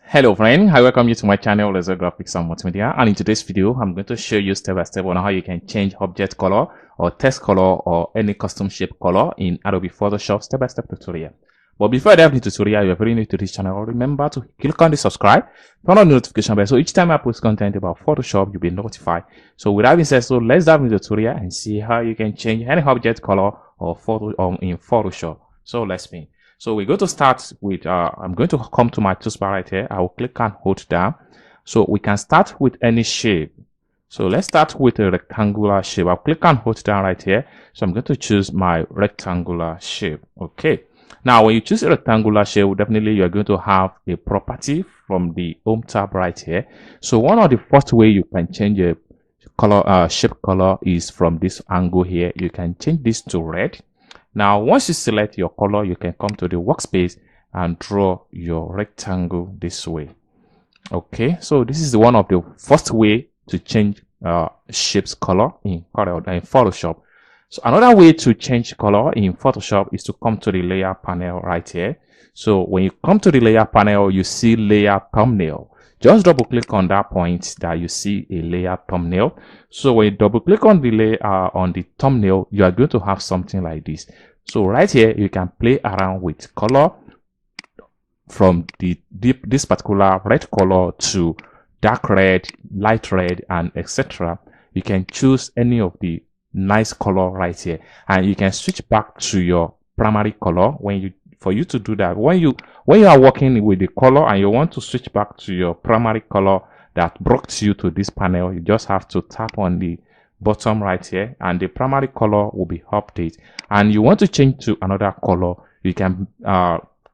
Hello friend, I welcome you to my channel Laser Graphics and Multimedia, and in today's video I'm going to show you step by step on how you can change object color or text color or any custom shape color in Adobe Photoshop step by step tutorial. But before I dive into the tutorial, you are very new to this channel, remember to click on the subscribe, turn on the notification bell so each time I post content about Photoshop you'll be notified. So without being said, so let's dive into the tutorial and see how you can change any object color or photo in Photoshop. So let's begin. So we're going to start with, I'm going to come to my toolbar right here. I will click and hold down. So we can start with any shape. So let's start with a rectangular shape. I'll click and hold down right here. So I'm going to choose my rectangular shape. Okay. Now, when you choose a rectangular shape, definitely you're going to have a property from the Home tab right here. So one of the first way you can change a color, shape color is from this angle here. You can change this to red. Now, once you select your color, you can come to the workspace and draw your rectangle this way. Okay, so this is one of the first way to change shapes color in Photoshop. So another way to change color in Photoshop is to come to the layer panel right here. So when you come to the layer panel, you see layer thumbnail. Just double click on that point that you see a layer thumbnail. So when you double click on the layer on the thumbnail, you are going to have something like this. So right here, you can play around with color from this particular red color to dark red, light red, and etc. You can choose any of the nice color right here, and you can switch back to your primary color for you to do that. When you are working with the color and you want to switch back to your primary color that brought you to this panel, you just have to tap on the bottom right here and the primary color will be updated. And you want to change to another color, you can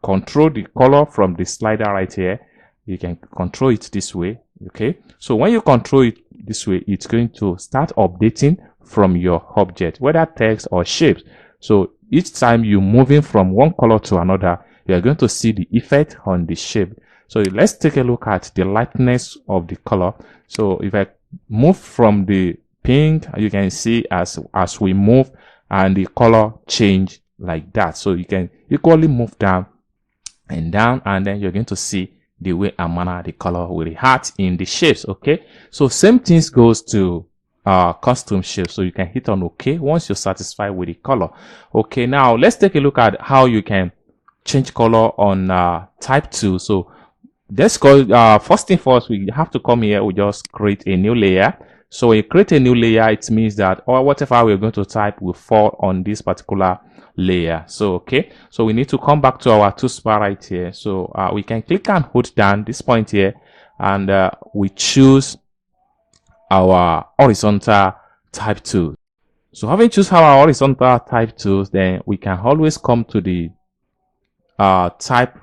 control the color from the slider right here. You can control it this way. Okay, so when you control it this way, it's going to start updating from your object, whether text or shapes. So each time you're moving from one color to another, you're going to see the effect on the shape. So let's take a look at the lightness of the color. So if I move from the pink, you can see as we move and the color change like that. So you can equally move down, and then you're going to see the way and manner the color will react in the shapes. Okay, so same things goes to custom shape. So you can hit on OK once you're satisfied with the color. Okay, now let's take a look at how you can change color on type 2. So let's go first thing first, we have to come here. We just create a new layer. So when you create a new layer, it means that whatever we're going to type will fall on this particular layer. So okay, so we need to come back to our toolbar right here. So we can click and hold down this point here, and we choose our horizontal type 2. So having choose our horizontal type 2, then we can always come to the type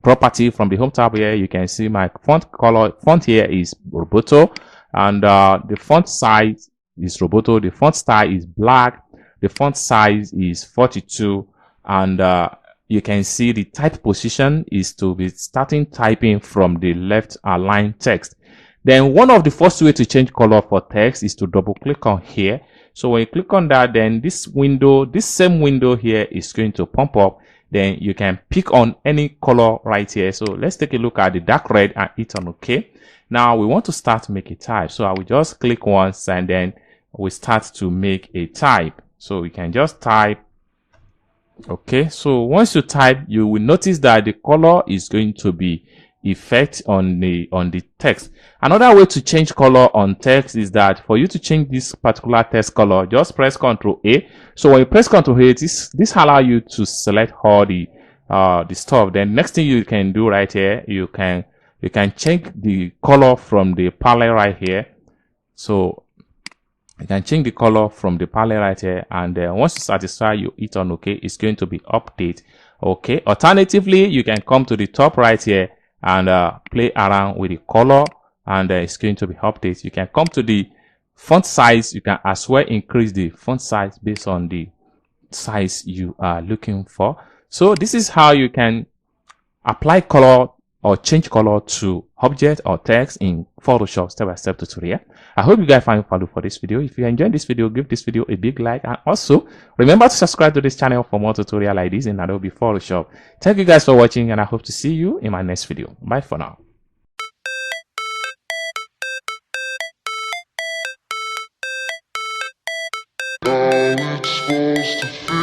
property from the Home tab here. You can see my font here is Roboto, and the font size is Roboto. The font style is black. The font size is 42, and you can see the type position is to be starting typing from the left align text. Then one of the first way to change color for text is to double click on here. So when you click on that, then this same window here is going to pop up. Then you can pick on any color right here. So let's take a look at the dark red and hit on OK. Now we want to start to make a type. So I will just click once and then we start to make a type. So we can just type. Okay, so once you type, you will notice that the color is going to be effect on the text. Another way to change color on text is that for you to change this particular text color, just press Ctrl A. So when you press Ctrl A, this allow you to select all the stuff. Then next thing you can do right here, you can change the color from the palette right here. So you can change the color from the palette right here, and once you satisfy, you hit on OK. It's going to be update. Okay, alternatively, you can come to the top right here and play around with the color, and it's going to be updated. You can come to the font size. You can as well increase the font size based on the size you are looking for. So this is how you can apply color or change color to object or text in Photoshop step-by-step tutorial. I hope you guys find value for this video. If you enjoyed this video, give this video a big like, and also remember to subscribe to this channel for more tutorial like this in Adobe Photoshop. Thank you guys for watching, and I hope to see you in my next video. Bye for now. supposed to feel.